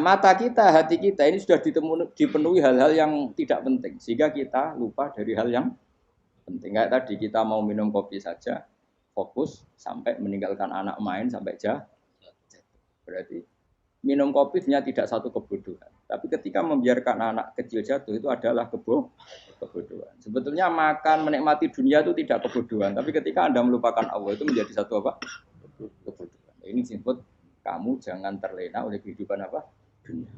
mata kita, hati kita ini sudah dipenuhi hal-hal yang tidak penting sehingga kita lupa dari hal yang penting. Kayak tadi kita mau minum kopi saja fokus sampai meninggalkan anak main sampai jatuh. Berarti minum kopi sebenarnya tidak satu kebodohan. Tapi ketika membiarkan anak kecil jatuh itu adalah kebodohan. Sebetulnya makan menikmati dunia itu tidak kebodohan. Tapi ketika Anda melupakan Allah itu menjadi satu apa? Kebodohan. Ini disebut kamu jangan terlena oleh kehidupan apa? Dunia.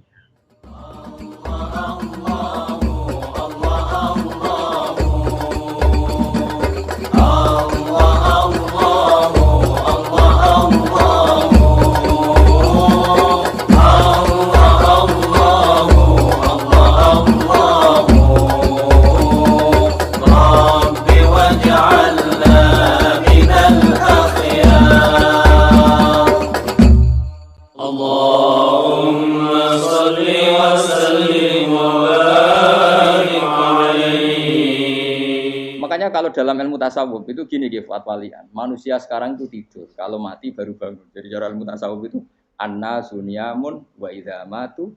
Kalau dalam ilmu tasawuf itu gini Gifat Walian, manusia sekarang itu tidur, kalau mati baru bangun. Jadi cara ilmu tasawuf itu anna sunyamun wa idza matu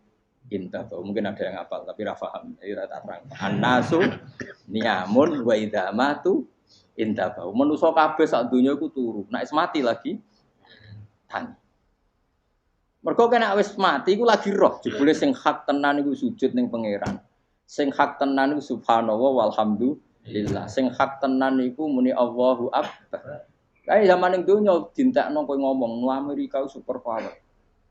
intahu. Mungkin ada yang hafal tapi ra paham. Jadi rata terang. Anna sunyamun wa idza matu intahu. Manusa kabeh sak donya iku turu. Nek wis mati lagi tangi. Mergo kena wis mati iku lagi roh. Jebule sing hak tenan iku sujud ning pangeran. Sing hak tenan iku subhanallah walhamdulillah. Lillah sing hak tenan niku muni Allahu Akbar. Kae zaman ning donya dintekno kowe ngomong nu Amerika super power.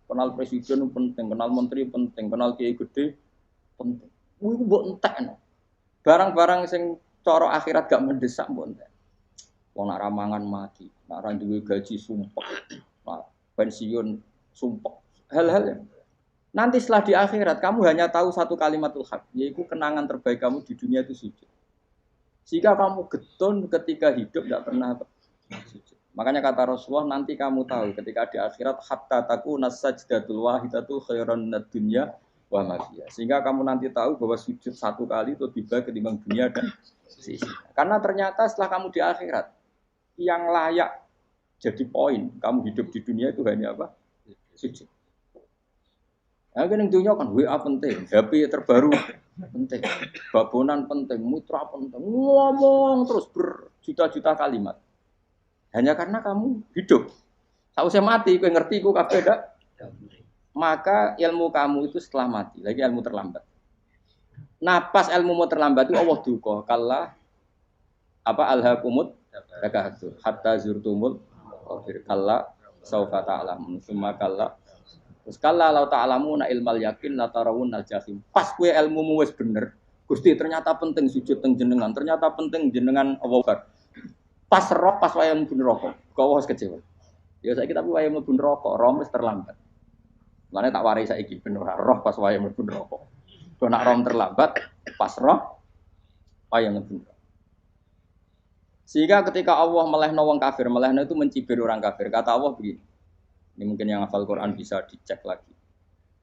Kenal presiden penting, kenal menteri penting, kenal kiai gede penting. Kuwi mbok entekno. Barang-barang sing cara akhirat gak mendesak mbok entek. Wong nak ramangan mati, nak ra duwe gaji sumpek. Nah, pensiun sumpek. Hal-hal yang nanti setelah di akhirat kamu hanya tahu satu kalimatul haq, yaitu kenangan terbaik kamu di dunia itu sujud. Jika kamu getun ketika hidup tidak pernah sujud. Makanya kata Rasulullah nanti kamu tahu ketika di akhirat hatta takuna sajdatul wahidatu khairan minad dunya wa ma fiha. Sehingga kamu nanti tahu bahwa sujud satu kali itu lebih baik ketimbang dunia dan sisinya. Karena ternyata setelah kamu di akhirat yang layak jadi poin kamu hidup di dunia itu hanya apa? Sujud. Nah, kan yang dunia kan WA penting, HP terbaru penting, babonan penting, mitra penting, ngomong terus berjuta-juta kalimat. Hanya karena kamu hidup. Sausé mati, kowe ngerti ku kabeh dak? Maka ilmu kamu itu setelah mati, lagi ilmu terlambat. Nah, pas ilmumu terlambat itu Allah duka, kalla apa alhaqumut takatsur hatta zurtumul qafir kalla saufa ta'lamun summa kalla. Terus kalla law ta'lamuna ilmal yakin la tarawunnal jahim. Pas kowe ilmumu wis bener, Gusti ternyata penting sujud teng jenengan, ternyata penting jenengan Allah. Pas roh pas wayahe mlebu neraka, kok wis kecewa. Ya saiki tapi wayahe mlebu neraka, roh wis terlambat. Lane tak warai saiki ben ora roh pas wayahe mlebu neraka. Kok nak roh terlambat, pas roh wayahe mlebu neraka. Sehingga ketika Allah melehno wong kafir, melehno itu mencibir orang kafir. Kata Allah begini. Ini mungkin yang hafal Quran bisa dicek lagi.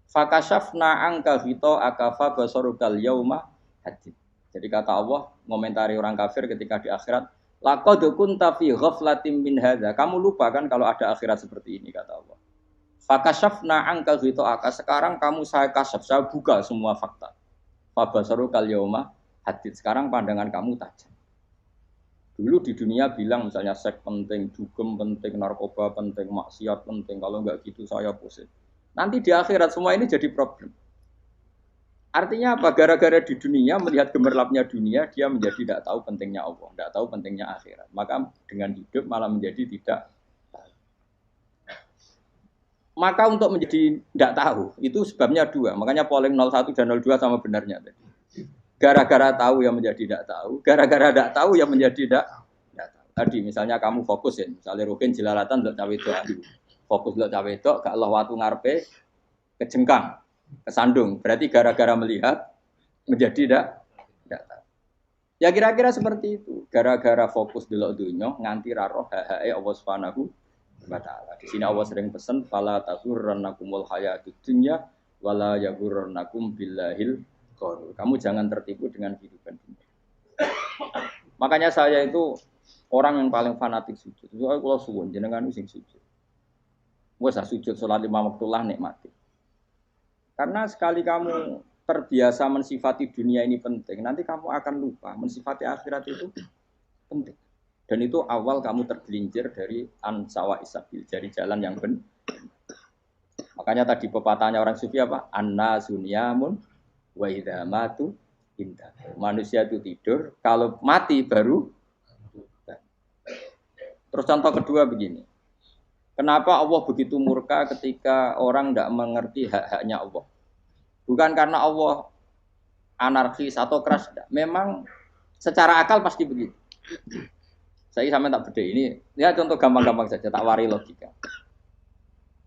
Fakashafna anka ghita akafa basarukal yauma hadid. Jadi kata Allah ngomentari orang kafir ketika di akhirat, laqad kunta fi ghaflatin min hadza. Kamu lupa kan kalau ada akhirat seperti ini kata Allah. Fakashafna anka ghita aka. Sekarang kamu saya kasaf, saya buka semua fakta. Fa basarukal yauma hadid. Sekarang pandangan kamu tajam. Dulu di dunia bilang misalnya seks penting, dugem penting, narkoba penting, maksiat penting. Kalau enggak gitu saya pusing. Nanti di akhirat semua ini jadi problem. Artinya apa? Gara-gara di dunia melihat gemerlapnya dunia, dia menjadi tidak tahu pentingnya Allah, tidak tahu pentingnya akhirat. Maka dengan hidup malah menjadi tidak tahu. Maka untuk menjadi tidak tahu itu sebabnya dua. Makanya polling 01 dan 02 sama benarnya tadi. Gara-gara tahu yang menjadi tidak tahu, gara-gara tidak tahu yang menjadi tidak tahu. Tadi misalnya kamu fokus ya, misalnya Rukin jelalatan untuk cawe itu, fokus untuk cawe itu, gak Allah waktu ngarepe kejengkang, kesandung. Berarti gara-gara melihat menjadi tidak tahu. Ya kira-kira seperti itu. Gara-gara fokus delok dunya nganti ra roh hae Allah Subhanahu wa taala. Di sini Allah sering pesan fala taghurrannakumul hayatud dunya wala yaghurrannakum billahil. Kamu jangan tertipu dengan kehidupan dunia. Makanya saya itu orang yang paling fanatik sujud. Soalnya kalau suwun jenengan sing sujud. Wes sujud salat 5 waktu lah nikmati. Karena sekali kamu terbiasa mensifati dunia ini penting, nanti kamu akan lupa mensifati akhirat itu penting. Dan itu awal kamu tergelincir dari ansawa isabil, dari jalan yang benar. Makanya tadi pepatahnya orang sufi apa? Anna sunyamun wa idza matu indah. Manusia itu tidur, kalau mati baru. Terus contoh kedua begini. Kenapa Allah begitu murka ketika orang tidak mengerti hak-haknya Allah? Bukan karena Allah anarkis atau keras. Memang secara akal pasti begitu. Saya sampai tak beda ini. Lihat contoh gampang-gampang saja, tak wari logika.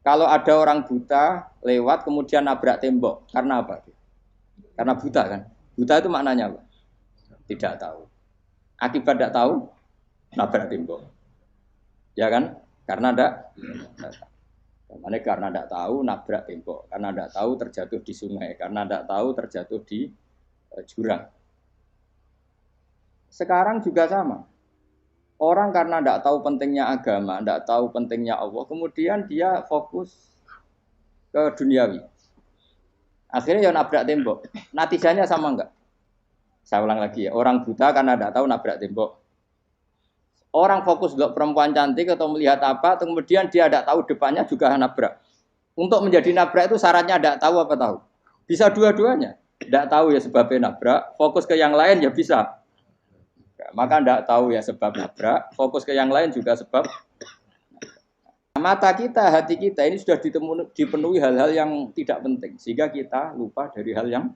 Kalau ada orang buta lewat kemudian nabrak tembok, karena apa? Karena buta kan? Buta itu maknanya apa? Tidak tahu. Akibat tidak tahu, nabrak tembok. Ya kan? Karena tidak tahu nabrak tembok, karena tidak tahu terjatuh di sungai, karena tidak tahu terjatuh di jurang. Sekarang juga sama. Orang karena tidak tahu pentingnya agama, tidak tahu pentingnya Allah, kemudian dia fokus ke duniawi. Akhirnya ya nabrak tembok. Natijanya sama enggak? Saya ulang lagi ya. Orang buta karena tidak tahu nabrak tembok. Orang fokus untuk perempuan cantik atau melihat apa, kemudian dia tidak tahu depannya juga nabrak. Untuk menjadi nabrak itu syaratnya tidak tahu apa tahu. Bisa dua-duanya. Tidak tahu ya sebabnya nabrak, fokus ke yang lain ya bisa. Maka tidak tahu ya sebab nabrak, fokus ke yang lain juga sebab. Mata kita, hati kita ini sudah dipenuhi hal-hal yang tidak penting, sehingga kita lupa dari hal yang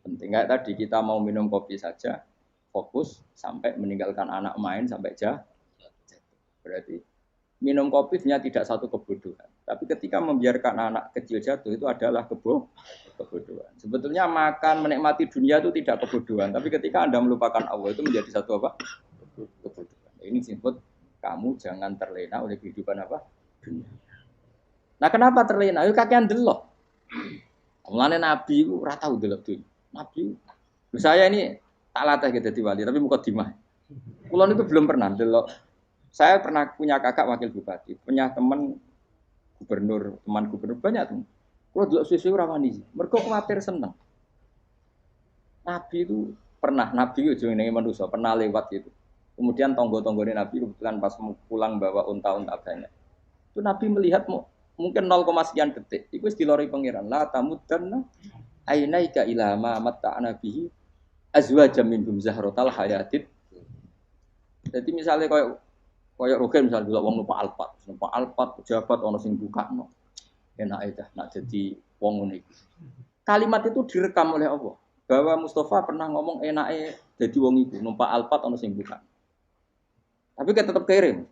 penting. Kayak tadi kita mau minum kopi saja, fokus sampai meninggalkan anak main sampai jatuh. Berarti minum kopi sebenarnya tidak satu kebodohan, tapi ketika membiarkan anak kecil jatuh itu adalah kebodohan. Sebetulnya makan menikmati dunia itu tidak kebodohan, tapi ketika Anda melupakan Allah itu menjadi satu apa? Kebodohan. Ini disebut kamu jangan terlena oleh kehidupan apa? Dunia. Nah, kenapa terlena? Itu kakean delok. Mulane Nabi itu ora tau delok dunya. Nabi saya ini tak latih gitu di wali, tapi muka dimah. Kulon itu belum pernah delok. Saya pernah punya kakak wakil bupati, punya teman gubernur banyak tuh. Kalau dulu susu ramani, mereka khawatir seneng. Nabi itu pernah, Nabi itu jenenge manusia pernah lewat gitu. Kemudian tonggo-tonggone Nabi kebetulan pas pulang bawa unta-unta banyak. Itu Nabi melihat mungkin 0, sekian detik. Itu dilori pangeran. La tamudanna ainaika ila ma matta'na bihi azwajam minhum zahratal hayatid. Jadi misalnya kayak Rogen misalnya dulu wong numpak Alphard pejabat ono sing bukakno. Enak aja nak jadi wong ngene iki. Kalimat itu direkam oleh Allah bahwa Mustafa pernah ngomong enake jadi wong iku numpak Alphard ono sing buka. Tapi kan tetap kirim.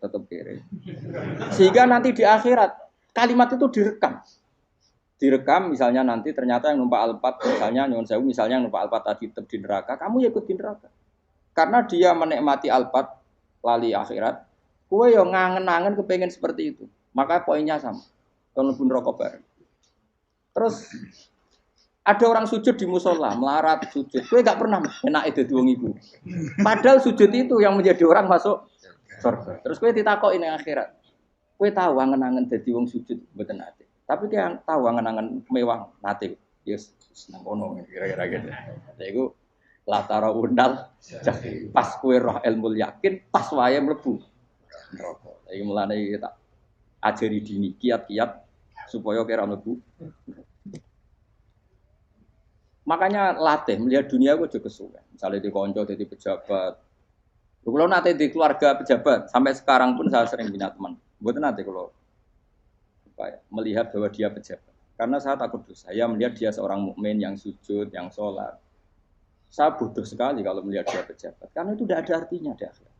Sehingga nanti di akhirat kalimat itu direkam. Direkam misalnya nanti ternyata yang numpak Alphard misalnya nyuwun sewu misalnya yang numpak Alphard tadi tetap di neraka, kamu ya ikut di neraka. Karena dia menikmati Alphard lali akhirat. Kowe yo ngangen-angen kepengen seperti itu. Maka poinnya sama. Kalau pun rokok bareng. Terus ada orang sujud di musola, melarat sujud. Kowe gak pernah enak itu wong iku. Padahal sujud itu yang menjadi orang masuk surga. Terus kowe ditakoki ning akhirat. Kowe tahu angen-angen dadi wong sujud mboten ate. Tapi kowe tahu angen-angen mewah nate. Yes, nang kono kira-kira gitu. Lha iku latara undal pas kowe roh ilmu yakin pas wae mlebu neraka. Iki mulane tak ajari dini kiat-kiat supaya kira mlebu. Makanya latih melihat dunia itu juga kesuwen. Misalnya di konco jadi pejabat. Kalau nanti di keluarga pejabat sampai sekarang pun saya sering punya teman. Buat nanti kalau melihat bahwa dia pejabat. Karena saya takut dosa. Saya melihat dia seorang mukmin yang sujud, yang sholat. Saya butuh sekali kalau melihat dia pejabat. Karena itu tidak ada artinya di akhirat.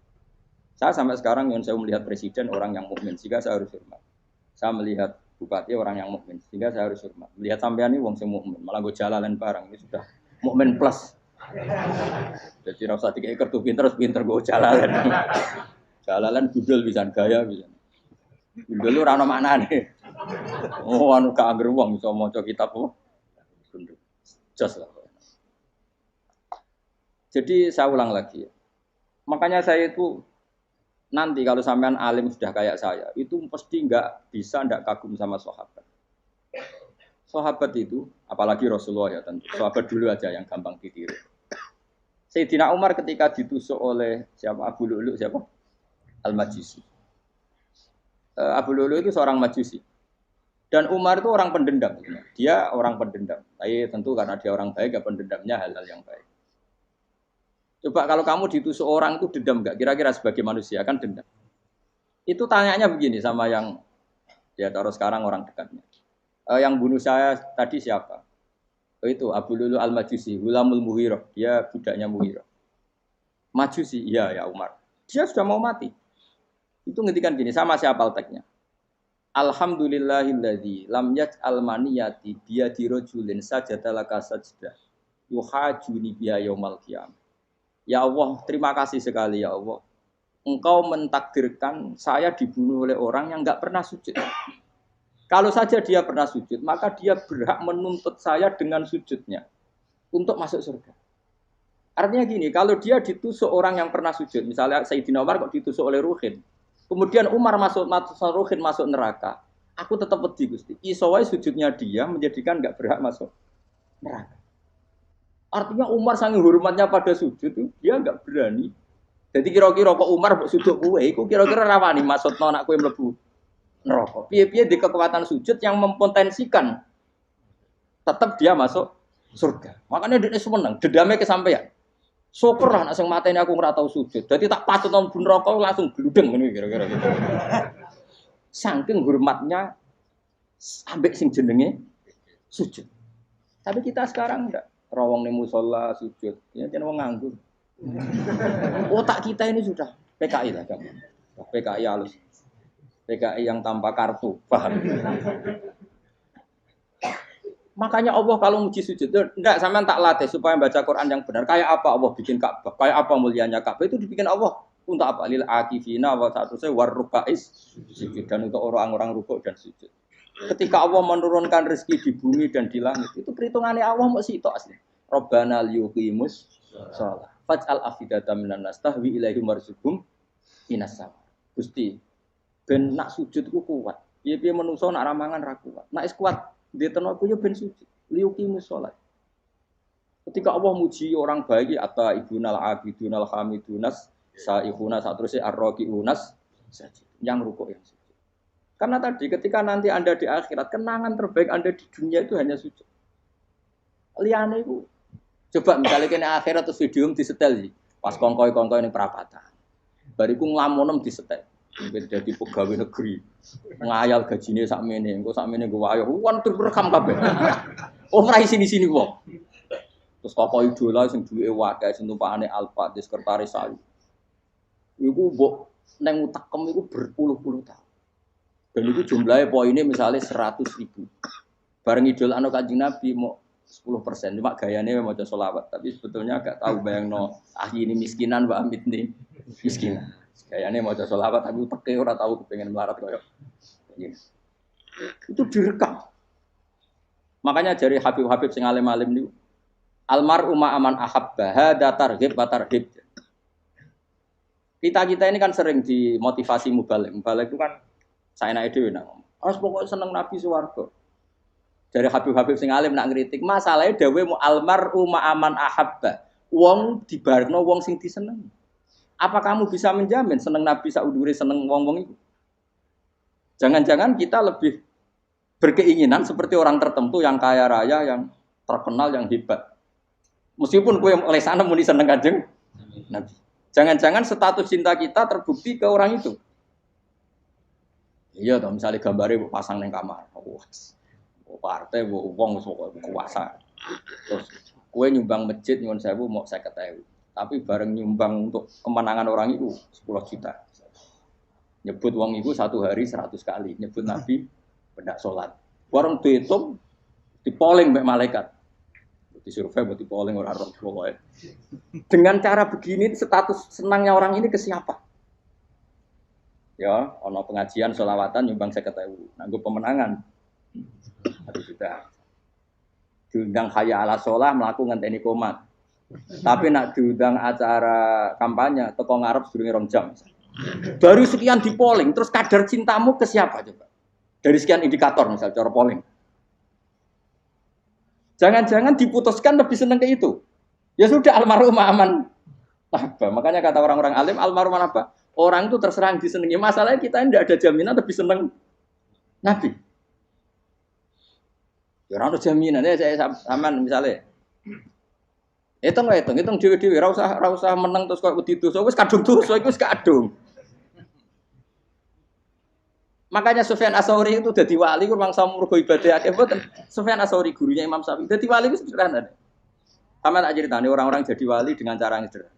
Saya sampai sekarang yang saya melihat presiden orang yang mukmin, sehingga saya harus hormat. Saya melihat bupati orang yang mukmin, sehingga saya harus hormat. Melihat sampean ini wong sing mukmin, malah gue jalalan barang ini sudah mukmin plus. Jadi rasa tiga kartu pinter gue jalalan. Jalalan budel bisa gaya bisa. Budel lu rano mana nih? Oh anu keangger wong bisa maca kitab apa? Jos lah. Jadi saya ulang lagi. Makanya saya itu nanti kalau sampean alim sudah kayak saya, itu pasti nggak bisa nggak kagum sama sahabat. Sahabat itu, apalagi Rasulullah ya tentu. Sahabat dulu aja yang gampang ditiru. Sayyidina Umar ketika ditusuk oleh siapa Abu Lu'lu siapa? Al-Majusi. Abu Lu'lu itu seorang Majusi. Dan Umar itu orang pendendam. Dia orang pendendam. Tapi tentu karena dia orang baik, ya pendendamnya hal-hal yang baik. Coba kalau kamu ditusuk orang itu dendam enggak? Kira-kira sebagai manusia kan dendam. Itu tanyanya begini sama yang ya taruh sekarang orang dekatnya. Yang bunuh saya tadi siapa? Itu Abu Lulu Al-Majusi, Gulamul Muhirah. Dia budaknya Muhirah. Majusi, iya ya Umar. Dia sudah mau mati. Itu ngendikan gini, sama siapa alteknya? Alhamdulillahilladzi lam yaj'al maniyati biyadi rajulin sajadalaka sajdah yuhajuni biya yaumal qiyamah. Ya Allah, terima kasih sekali ya Allah. Engkau mentakdirkan saya dibunuh oleh orang yang enggak pernah sujud. Kalau saja dia pernah sujud, maka dia berhak menuntut saya dengan sujudnya untuk masuk surga. Artinya gini, kalau dia ditusuk orang yang pernah sujud, misalnya Sayyidina Umar kok ditusuk oleh Ruhin, kemudian Umar Ruhin masuk neraka, aku tetap wedi Gusti. Isowai sujudnya dia menjadikan enggak berhak masuk neraka. Artinya Umar saking hormatnya pada sujud itu dia enggak berani. Jadi kira-kira kok Umar sujud kowe, iku kira-kira rawani maksudno anak kowe mlebu neraka. Piye-piye di kekuatan sujud yang mempotensikan tetap dia masuk surga. Makanya dia seneng, dendamnya kesampaian. Syukur lah nek sing mateni aku ora tau sujud. Dadi tak patut nang neraka langsung gludeng ngene kira-kira gitu. Saking hormatnya ambek sing jenenge sujud. Tapi kita sekarang enggak. Rawong ning musala sujud. Ya jeneng wong nganggur. Otak kita ini sudah PKI lah kan. PKI halus. PKI yang tanpa kartu, paham? Makanya Allah kalau muji sujud, enggak sampean tak latih supaya baca Quran yang benar. Kayak apa Allah bikin Ka'bah? Kayak apa mulianya Ka'bah? Itu dibikin Allah untuk apa? Lil akifina wa sa'tusai warrukais sujud, dan untuk orang-orang rukuk dan sujud. Ketika Allah menurunkan rezeki di bumi dan di langit, itu perhitungannya Allah mau sitok asli. Rabbana liyuqimus shalah. Faj'al afidatan minan nas tahwi ilaihim warzuqhum minas sama. Gusti ben nak sujud ku kuat. Piye-piye menungso nak ramangan ra kuat. Nak is kuat dia tenaga yo ben sujud. Liyuqimus shalah. Ketika Allah muji orang baik atau ibunal abidunal hamidunas saihuna satrusé arraqiunas yang rukuk yang sujud. Karena tadi ketika nanti Anda di akhirat kenangan terbaik Anda di dunia itu hanya sujud. Liyane iku coba misalnya kene akhirat terus video disetel pas kongkoi-kongkoi ning perapatan. Bariku nglamonem disetel. Mungkin jadi pegawai negeri ngayal gajine sakmene engko sakmene nggo wayo kan direkam kabeh. Oh ora sini-sini wong. Terus tokoh idola sing duwe wadah sing tumpakane Alfa di sekretaris saya. Iku mbok nang utekem iku berpuluh-puluh tahun. Dan itu jumlahnya poinnya misalnya 100.000. Bareng idol anu Kanjeng Nabi mau 10%. Cuma gayanya mau maca selawat, tapi sebetulnya agak tahu bayangno ini miskinan Mbak Amit nih miskinan. Gayane maca selawat tapi uteke ora tahu kepengin melarat koyo ngene. Itu direkam. Makanya dari Habib-habib sing alim-alim niku almar'u ma'aman ahabba hada targhib wa tarhib. Kita ini kan sering dimotivasi mubalik. Mubalik itu kan saenake dhewe nang. Harus pokoknya seneng Nabi swarga. Dari Habib-habib sing alim nak ngritik, masalahnya dawe mu almar'u ma'aman ahabba. Wong dibarno wong sing diseneng. Apa kamu bisa menjamin seneng Nabi saudure seneng wong-wong itu? Jangan-jangan kita lebih berkeinginan seperti orang tertentu yang kaya raya, yang terkenal, yang hebat. Meskipun kowe oleh sana muni seneng Kanjeng Nabi. Jangan-jangan status cinta kita terbukti ke orang itu. Iya toh, misalnya gambarnya pasang neng kamar. Partai wong kuasa. Terus kowe nyumbang masjid nyuwun sewu mau 50.000. Tapi bareng nyumbang untuk kemenangan orang itu 10 juta. Nyebut wong itu satu hari 100 kali. Nyebut Nabi pendak sholat. Bareng dihitung, dipoling mbek malaikat. Disurvei buat dipoling orang roh pokoknya. Dengan cara begini status senangnya orang ini ke siapa? Ya, ono pengajian sholawatan nyumbang 50.000. Nanggo pemenangan 1 juta. Diundang hayya ala sholah mlaku ngenteni komat. Tapi nak diundang acara kampanye teko ngarep sedurunge 2 jam. Baru sekian di polling, terus kadar cintamu ke siapa coba? Dari sekian indikator misal cara polling. Jangan-jangan diputuskan lebih seneng ke itu. Ya sudah almarhum aman. Apa? Makanya kata orang-orang alim almarhum apa? Orang itu terserah disenangi. Masalahnya kita tidak ada jaminan lebih seneng Nabi. Ya ora ono jaminan ya saya sampean misalnya. Hitung dhewe-dhewe ora usah meneng terus koyo wedi dosa wis kadung dosa iku wis kadung. Makanya Sufyan Ats-Tsauri itu dadi wali ku mangsa murgo ibadah akeh mboten. Sufyan Ats-Tsauri gurunya Imam Syafi'i. Dadi wali wis sederhana. Sama tak ceritane orang-orang jadi wali dengan cara yang sederhana.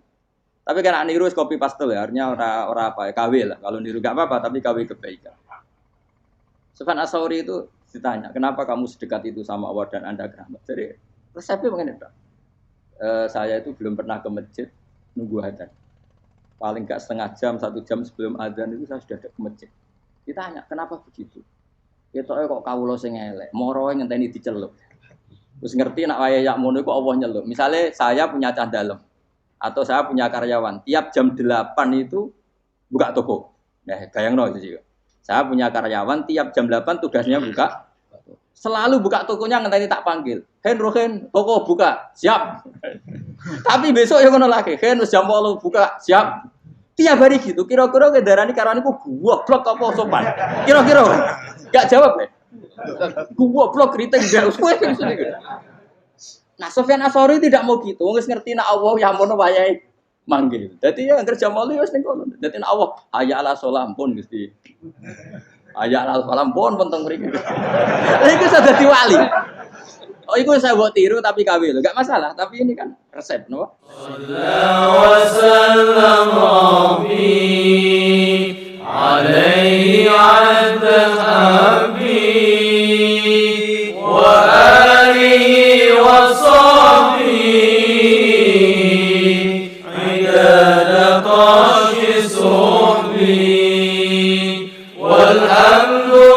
Tapi kan niru copy paste ya, artinya ora apa ya KW lah. Kalau niru enggak apa-apa tapi KW kebaikan. Sufyan Ats-Tsauri itu ditanya, "Kenapa kamu sedekat itu sama Allah dan Anda keramat?" Jadi resepnya begini, Pak. Saya itu belum pernah ke masjid nunggu adzan. Paling enggak setengah jam, 1 jam sebelum adzan itu saya sudah ada ke masjid. Ditanya, kenapa begitu? Ketoke kok kawula sing elek, moroe ngenteni dicelup. Terus ngerti nak waya yak mono iku Allah nyelup. Misale saya punya cah dalem atau saya punya karyawan, tiap jam 8 itu buka toko. Nah, bayangno itu juga. Saya punya karyawan tiap jam 8 tugasnya buka. Selalu buka tokonya ngenteni tak panggil. Rohen, toko buka, siap. Tapi besok ya ngono lagi, wis jam 8 buka, siap. Tiap hari gitu, kira-kira kendaraan karyawan itu goblok apa sopan? Kira-kira enggak jawab ya? Goblok kritik ndak usah. Nah, Sufyan Ats-Tsauri tidak mau gitu. Wis ngerti nek Allah ya mono wayahe manggil. Dadi ya kerja mali wis ning kono. Dadi nek Allah hayya ala sholam pun Gusti. Hayya ala sholam pun penting mriki. Iku sudah dadi wali. Oh, itu saya buat tiru tapi KW loh, gak masalah. Tapi ini kan resep, no? Wasallam Rabbi alaihi adhabi wa alihi wa sahbihi idana qashi suhbi walhamdulillah